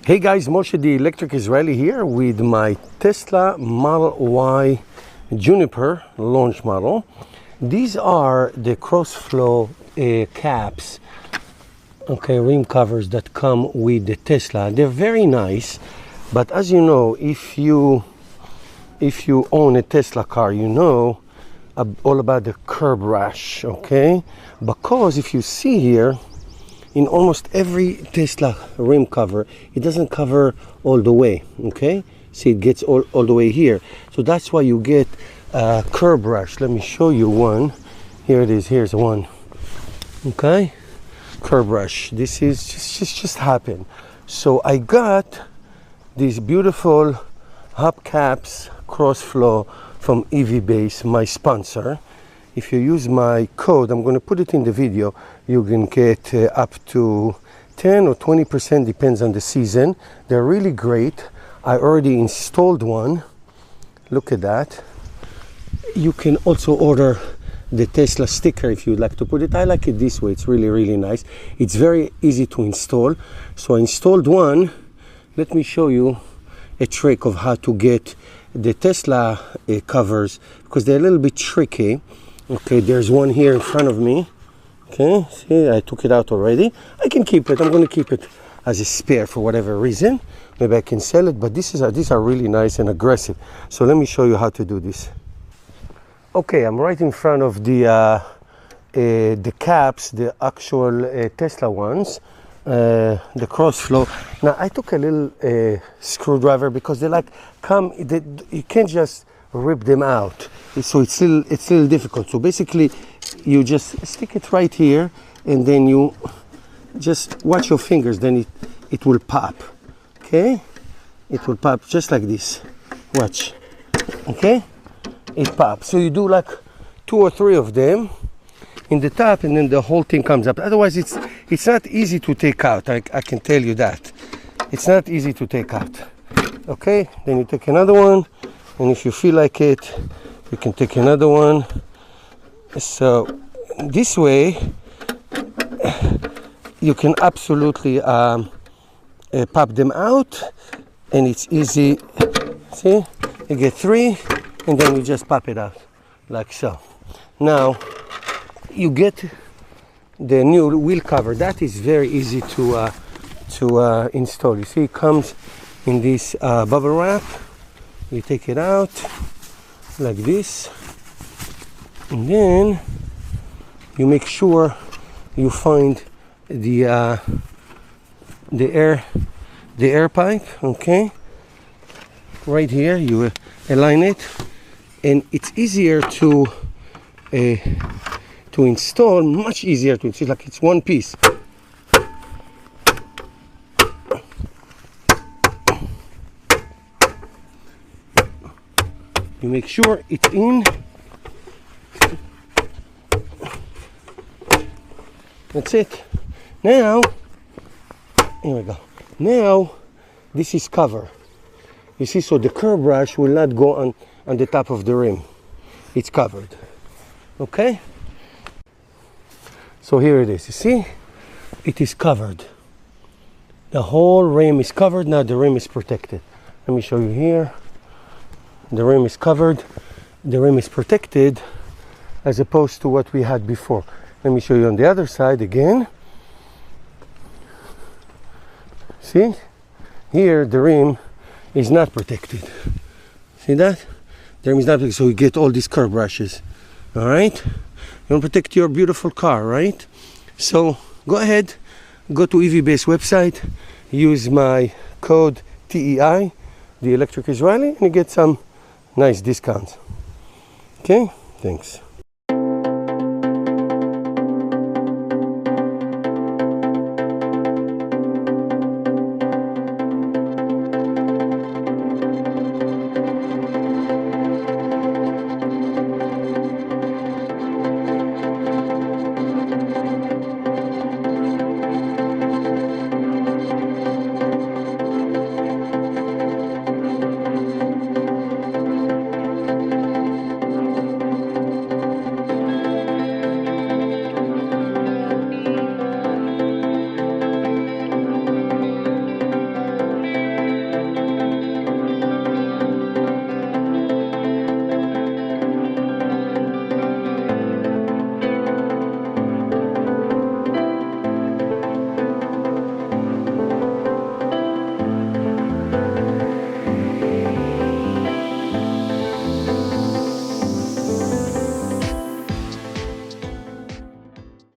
Hey guys, Moshe the Electric Israeli here with my Tesla Model Y Juniper launch model. These are the cross-flow caps, okay, rim covers that come with the Tesla. They're very nice, but as you know, if you own a Tesla car, you know all about the curb rash, okay? Because if you see here, in almost every Tesla rim cover, it doesn't cover all the way, okay? See, it gets all the way here. So that's why you get curb rash. Let me show you one. Here it is, here's one, okay? Curb rash, this is just happened. So I got these beautiful hubcaps cross flow from EVBASE, my sponsor. If you use my code, I'm going to put it in the video, you can get up to 10 or 20%, depends on the season. They're really great. I already installed one. Look at that. You can also order the Tesla sticker if you'd like to put it. I like it this way. It's really, really nice. It's very easy to install. So I installed one. Let me show you a trick of how to get the Tesla covers, because they're a little bit tricky. Okay, there's one here in front of me. Okay, see, I took it out already. I can keep it. I'm going to keep it as a spare for whatever reason. Maybe I can sell it, but these are really nice and aggressive. So let me show you how to do this. Okay, I'm right in front of the caps, the actual Tesla ones, the cross flow. Now I took a little screwdriver because they you can't just rip them out, so it's a little difficult. So basically you just stick it right here and then you just watch your fingers, then it will pop. Okay, it will pop just like this. Watch. Okay, it pops. So you do like 2 or 3 of them in the top, and then the whole thing comes up. Otherwise it's not easy to take out. I can tell you that it's not easy to take out. Okay, then you take another one, and if you feel like it, you can take another one. So this way you can absolutely pop them out, and it's easy. See, you get 3 and then you just pop it out like so. Now you get the new wheel cover. That is very easy to install. You see, it comes in this bubble wrap. You take it out like this, and then you make sure you find the air pipe. Okay, right here you align it, and it's easier to install, much easier to install, like it's one piece. You make sure it's in. That's it. Now, here we go. Now, this is cover. You see, so the curb rash will not go on the top of the rim. It's covered. Okay? So here it is. You see? It is covered. The whole rim is covered. Now the rim is protected. Let me show you here. The rim is covered. The rim is protected, as opposed to what we had before. Let me show you on the other side again. See? Here the rim is not protected. See that? The rim is not protected, so you get all these curb rashes. Alright? You want to protect your beautiful car, right? So go ahead, go to EVBASE website, use my code TEI, the Electric Israeli, and you get some nice discounts. Okay? Thanks.